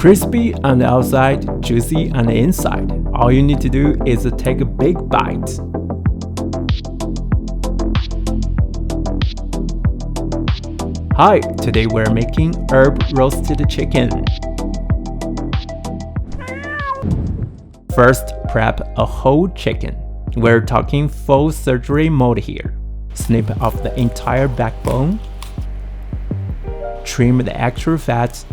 Crispy on the outside, juicy on the inside. All you need to do is take a big bite. Hi, today we're making herb roasted chicken. First, prep a whole chicken. We're talking full surgery mode here. Snip off the entire backbone. Trim the extra fat.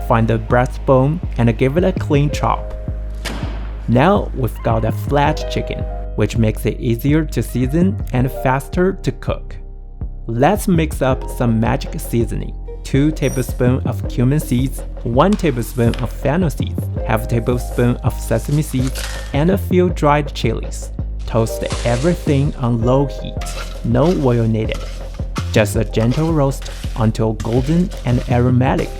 Find the breastbone and give it a clean chop. Now we've got a flat chicken, which makes it easier to season and faster to cook. Let's mix up some magic seasoning. 2 tablespoons of cumin seeds, 1 tablespoon of fennel seeds, half tablespoon of sesame seeds, and a few dried chilies. Toast everything on low heat. No oil needed. Just a gentle roast until golden and aromatic.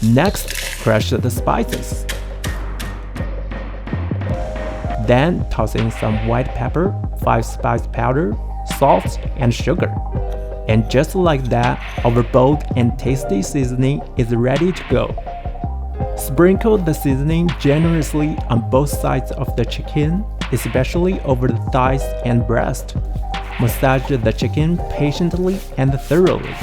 Next, crush the spices. Then toss in some white pepper, 5 spice powder, salt, and sugar. And just like that, our bold and tasty seasoning is ready to go. Sprinkle the seasoning generously on both sides of the chicken, especially over the thighs and breast. Massage the chicken patiently and thoroughly.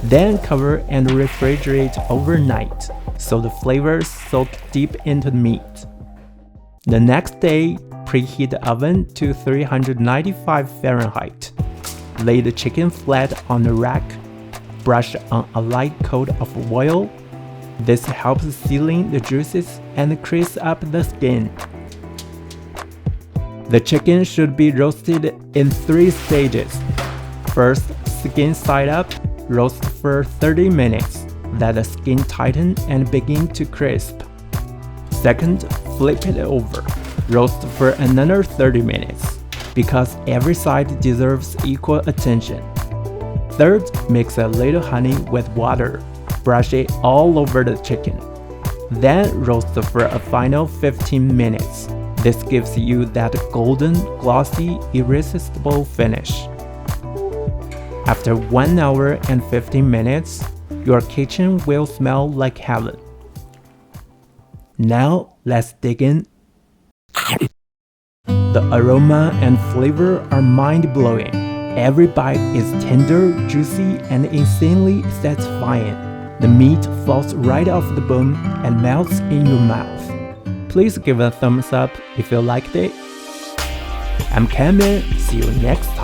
Then cover and refrigerate overnight so the flavors soak deep into the meat. The next day, preheat the oven to 395 Fahrenheit. Lay the chicken flat on the rack. Brush on a light coat of oil. This helps sealing the juices and crisp up the skin. The chicken should be roasted in 3 stages. First, skin side up. Roast for 30 minutes. Let the skin tighten and begin to crisp. Second, flip it over. Roast for another 30 minutes, because every side deserves equal attention. Third, mix a little honey with water. Brush it all over the chicken. Then roast for a final 15 minutes. This gives you that golden, glossy, irresistible finish. After 1 hour and 15 minutes, your kitchen will smell like heaven. Now, let's dig in. The aroma and flavor are mind-blowing. Every bite is tender, juicy, and insanely satisfying. The meat falls right off the bone and melts in your mouth. Please give a thumbs up if you liked it. I'm Cameron. See you next time.